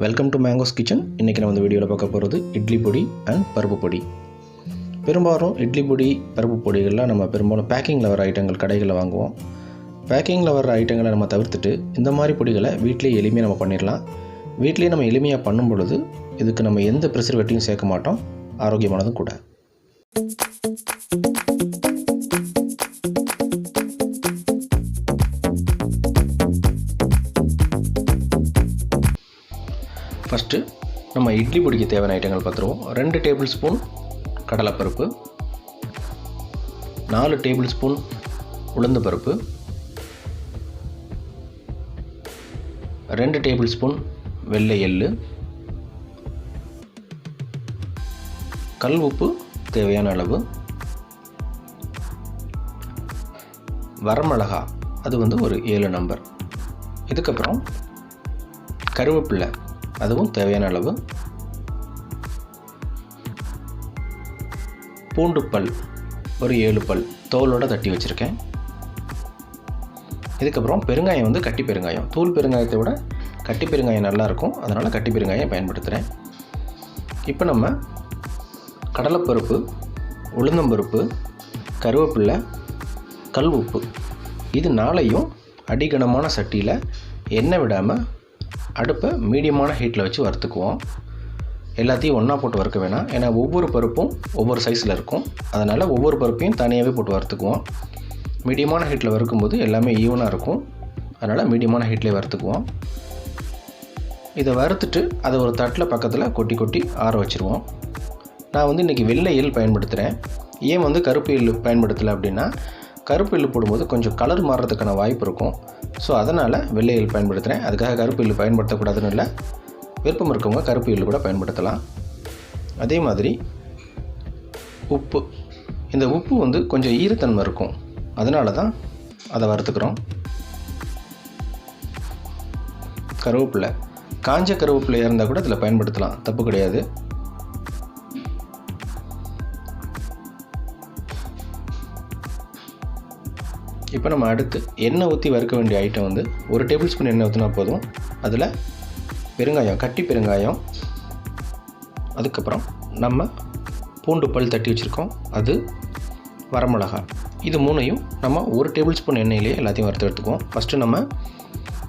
Welcome to mangoes kitchen. இன்றைக்கி நம்ம இந்த வீடியோவில் பார்க்க போகிறது இட்லி பொடி அண்ட் பருப்பு பொடி. பெரும்பாலும் இட்லி பொடி பருப்பு பொடிகள்லாம் நம்ம பெரும்பாலும் பேக்கிங்கில் வர ஐட்டங்கள் கடைகளில் வாங்குவோம். பேக்கிங்கில் வர ஐட்டங்களை நம்ம தவிர்த்துட்டு இந்த மாதிரி பொடிகளை வீட்டிலேயே எளிமையாக நம்ம பண்ணிடலாம். வீட்டிலேயே நம்ம எளிமையாக பண்ணும் பொழுது இதுக்கு நம்ம எந்த ப்ரிசர்வேட்டிவும் சேர்க்க மாட்டோம், ஆரோக்கியமானதும் கூட. ஃபஸ்ட்டு நம்ம இட்லி பொடிக்கு தேவையான ஐட்டங்கள் பார்த்துருவோம். 2 டேபிள் ஸ்பூன் கடலைப்பருப்பு, 4 டேபிள் ஸ்பூன் உளுந்து பருப்பு, 2 டேபிள் ஸ்பூன் வெள்ளை எள்ளு, கல் உப்பு தேவையான அளவு, வரமிளகா அது ஒரு 7 நம்பர், இதுக்கப்புறம் கருவேப்பிலை அதுவும் தேவையான அளவு, பூண்டு பல் ஒரு 7 பல் தோலோடு தட்டி வச்சுருக்கேன். இதுக்கப்புறம் பெருங்காயம் கட்டி பெருங்காயம், தூள் பெருங்காயத்தை விட கட்டி பெருங்காயம் நல்லாயிருக்கும், அதனால் கட்டி பெருங்காயம் பயன்படுத்துகிறேன். இப்போ நம்ம கடலைப்பருப்பு, உளுந்தம்பருப்பு, கருவேப்பிலை, கல் உப்பு இது 4ஐயும் அடிகனமான சட்டியில் எண்ணெய் விடாமல் அடுப்பை மீடியமான ஹீட்டில் வச்சு வறுத்துக்குவோம். எல்லாத்தையும் ஒன்றா போட்டு வறுக்க வேணாம், ஏன்னா ஒவ்வொரு பருப்பும் ஒவ்வொரு சைஸில் இருக்கும், அதனால் ஒவ்வொரு பருப்பையும் தனியாகவே போட்டு வறுத்துக்குவோம். மீடியமான ஹீட்டில் வறுக்கும்போது எல்லாமே ஈவனாக இருக்கும், அதனால் மீடியமான ஹீட்லேயே வறுத்துக்குவோம். இதை வறுத்துட்டு அதை ஒரு தட்டில் பக்கத்தில் கொட்டி கொட்டி ஆற வச்சுருவோம். நான் இன்றைக்கி வெள்ளை எள் பயன்படுத்துகிறேன். ஏன் கருப்பு எள் பயன்படுத்தலை அப்படின்னா, கருப்பு எள் போடும்போது கொஞ்சம் கலர் மாறுறதுக்கான வாய்ப்பு இருக்கும். ஸோ அதனால் வெள்ளை எள் பயன்படுத்துகிறேன். அதுக்காக கருப்பு எள் பயன்படுத்தக்கூடாதுன்னு இல்லை, விருப்பம் இருக்கவங்க கருப்பு எள் கூட பயன்படுத்தலாம். அதே மாதிரி உப்பு, இந்த உப்பு கொஞ்சம் ஈரத்தன்மை இருக்கும், அதனால தான் அதை வறுத்துக்கிறோம். கருவேப்பிலை, காஞ்ச கருவேப்பிலையாக இருந்தால் கூட இதில் பயன்படுத்தலாம், தப்பு கிடையாது. இப்போ நம்ம அடுத்து எண்ணெய் ஊற்றி வறுக்க வேண்டிய ஐட்டம் 1 டேபிள் ஸ்பூன் எண்ணெய் ஊற்றினா போதும். அதில் பெருங்காயம், கட்டி பெருங்காயம், அதுக்கப்புறம் நம்ம பூண்டு பல் தட்டி வச்சுருக்கோம், அது வரமிளகா, இது 3ஐயும் நம்ம 1 டேபிள் ஸ்பூன் எண்ணெயிலே எல்லாத்தையும் வறுத்து எடுத்துக்குவோம். ஃபஸ்ட்டு நம்ம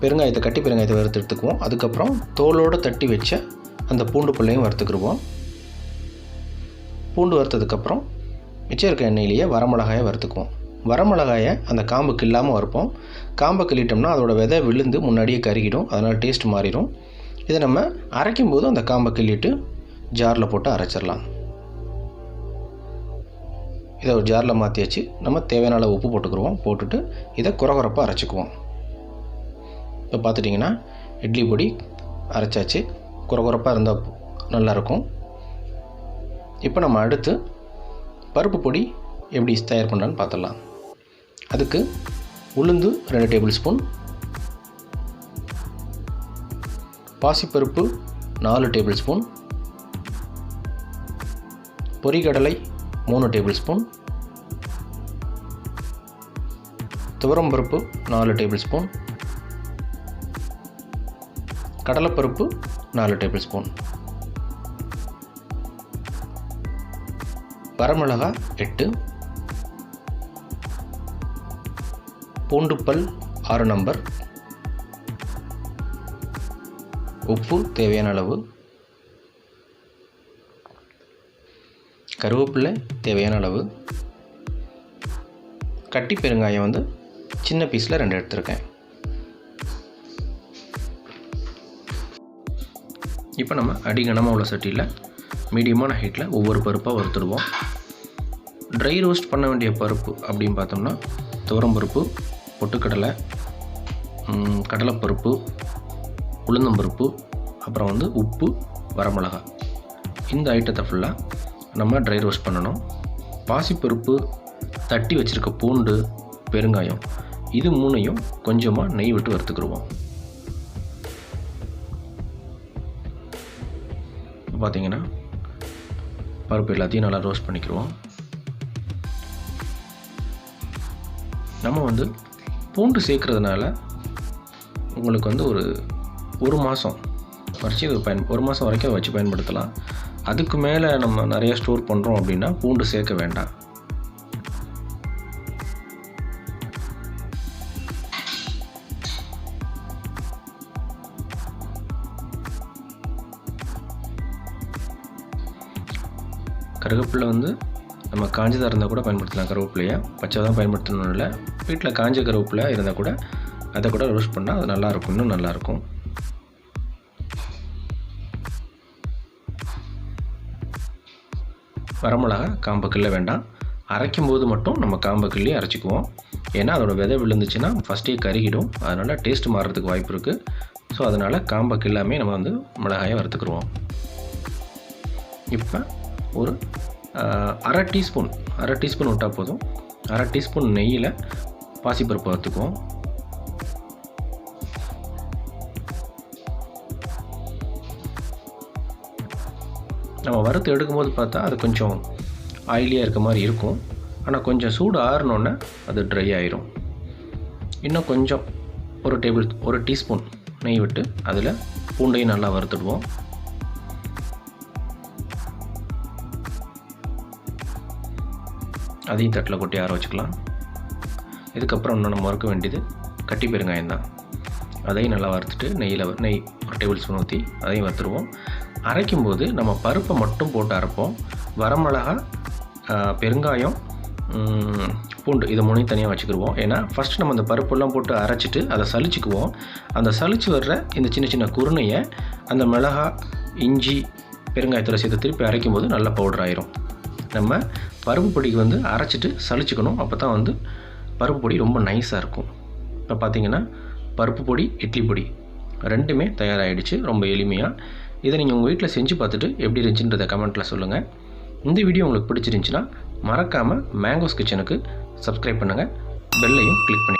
பெருங்காயத்தை, கட்டி பெருங்காயத்தை வறுத்து எடுத்துக்குவோம். அதுக்கப்புறம் தோலோடு தட்டி வச்ச அந்த பூண்டு பல்லையும் வறுத்துக்கிடுவோம். பூண்டு வறுத்ததுக்கப்புறம் மிச்சம் இருக்க எண்ணெயிலேயே வரமிளகாயை வறுத்துக்குவோம். வரமிளகாயை அந்த காம்பு கில்லாமல் வறுப்போம். காம்பை கிள்ளிட்டோம்னா அதோட விதை விழுந்து முன்னாடியே கருகிடும், அதனால் டேஸ்ட் மாறிடும். இதை நம்ம அரைக்கும் போது அந்த காம்பை கிள்ளிட்டு ஜாரில் போட்டு அரைச்சிடலாம். இதை ஒரு ஜாரில் மாற்றி வச்சு நம்ம தேவையான அளவு உப்பு போட்டுக்கிடுவோம். போட்டுட்டு இதை குறகுறப்பாக அரைச்சிக்குவோம். இப்போ பார்த்துட்டிங்கன்னா இட்லி பொடி அரைச்சாச்சு, குறகுறப்பாக இருந்தால் நல்லாயிருக்கும். இப்போ நம்ம அடுத்து பருப்பு பொடி எப்படி தயார் பண்ணுறான்னு பார்த்துடலாம். அதுக்கு உளுந்து 2 டேபிள் ஸ்பூன், பாசிப்பருப்பு 4 டேபிள் ஸ்பூன், பொரிகடலை 3 டேபிள் ஸ்பூன், துவரம்பருப்பு 4 டேபிள் ஸ்பூன், கடலைப்பருப்பு 4 டேபிள் ஸ்பூன், வரமிளகா 8, பூண்டு பல் 6 நம்பர், உப்பு தேவையான அளவு, கருவேப்பிலை தேவையான அளவு, கட்டி பெருங்காயம் சின்ன பீஸில் 2 எடுத்துருக்கேன். இப்போ நம்ம அடிகனமாக உள்ள சட்டியில் மீடியமான ஹீட்டில் ஒவ்வொரு பருப்பாக வறுத்துடுவோம். ட்ரை ரோஸ்ட் பண்ண வேண்டிய பருப்பு அப்படின்னு பார்த்தோம்னா துவரம்பருப்பு, பொட்டுக்கடலை, கடலைப்பருப்பு, உளுந்தம்பருப்பு, அப்புறம் உப்பு, வரமிளகா, இந்த ஐட்டத்தை ஃபுல்லாக நம்ம ட்ரை ரோஸ்ட் பண்ணணும். பாசிப்பருப்பு, தட்டி வச்சுருக்க பூண்டு, பெருங்காயம், இது 3ஐயும் கொஞ்சமாக நெய் விட்டு வறுத்துக்கிடுவோம். பார்த்திங்கன்னா பருப்பு எல்லாத்தையும் நல்லா ரோஸ்ட் பண்ணிக்கிடுவோம். நம்ம பூண்டு சேர்க்குறதுனால உங்களுக்கு ஒரு மாதம் வச்சு இது ஒரு மாதம் வரைக்கும் அதை வச்சு பயன்படுத்தலாம். அதுக்கு மேலே நம்ம நிறைய ஸ்டோர் பண்ணுறோம் அப்படின்னா பூண்டு சேர்க்க வேண்டாம். கருவேப்பிலை வந்து நம்ம காஞ்சதாக இருந்தால் கூட பயன்படுத்தலாம். கருவேப்பிலையை பச்சை தான் பயன்படுத்தணும் இல்லை. வீட்டில் காஞ்ச கருவேப்பிலை இருந்தால் கூட அதை கூட ரோஸ்ட் பண்ணால் அது நல்லாயிருக்கும், இன்னும் நல்லாயிருக்கும். வரமிளகா காம்பை கிள்ள வேண்டாம். அரைக்கும் போது மட்டும் நம்ம காம்பை கிள்ளி அரைச்சிக்குவோம். ஏன்னா அதோடய விதை விழுந்துச்சுன்னா ஃபஸ்ட்டே கருகிடும், அதனால் டேஸ்ட் மாறுறதுக்கு வாய்ப்பு இருக்குது. ஸோ அதனால் காம்பை கில்லாமே நம்ம வந்து மிளகாயை வறுத்துக்குருவோம். இப்போ ஒரு அரை டீஸ்பூன் விட்டால் போதும். அரை டீஸ்பூன் நெய்யில் பாசிப்பருப்பு வறுத்துக்குவோம். நம்ம வறுத்து எடுக்கும்போது பார்த்தா அது கொஞ்சம் ஆயிலியாக இருக்க மாதிரி இருக்கும். ஆனால் கொஞ்சம் சூடு ஆறினோன்னே அது ட்ரை ஆயிரும். இன்னும் கொஞ்சம் ஒரு டீஸ்பூன் நெய் விட்டு அதில் பூண்டையும் நல்லா வறுத்துடுவோம். அதையும் தட்டில் கொட்டி ஆற வச்சுக்கலாம். இதுக்கப்புறம் இன்னும் நம்ம வறுக்க வேண்டியது கட்டி பெருங்காயம் தான். அதையும் நல்லா வறுத்துட்டு நெய் ஒரு டேபிள் ஸ்பூன் ஊற்றி அதையும் வறுத்துருவோம். அரைக்கும்போது நம்ம பருப்பை மட்டும் போட்டு அரைப்போம். வரமிளகா, பெருங்காயம், பூண்டு இதை மூணையும் தனியாக வச்சுக்கிடுவோம். ஏன்னா ஃபஸ்ட்டு நம்ம அந்த பருப்பெல்லாம் போட்டு அரைச்சிட்டு அதை சலிச்சுக்குவோம். அந்த சலிச்சு வர்ற இந்த சின்ன சின்ன குருணையை அந்த மிளகா, இஞ்சி, பெருங்காயத்தில் சேர்த்து திருப்பி அரைக்கும்போது நல்ல பவுடர் ஆயிரும். நம்ம பருப்பு பொடிக்கு வந்து அரைச்சிட்டு சலிச்சுக்கணும். அப்போ தான் வந்து பருப்பு பொடி ரொம்ப நைஸாக இருக்கும். இப்போ பார்த்திங்கன்னா பருப்பு பொடி, இட்லி பொடி ரெண்டுமே தயாராகிடுச்சு ரொம்ப எளிமையாக. இதை நீங்கள் உங்கள் வீட்டில் செஞ்சு பார்த்துட்டு எப்படி இருந்துச்சுன்றதை கமெண்ட்டில் சொல்லுங்கள். இந்த வீடியோ உங்களுக்கு பிடிச்சிருந்துச்சின்னா மறக்காமல் மேங்கோஸ் கிச்சனுக்கு சப்ஸ்கிரைப் பண்ணுங்கள், பெல்லையும் கிளிக் பண்ணி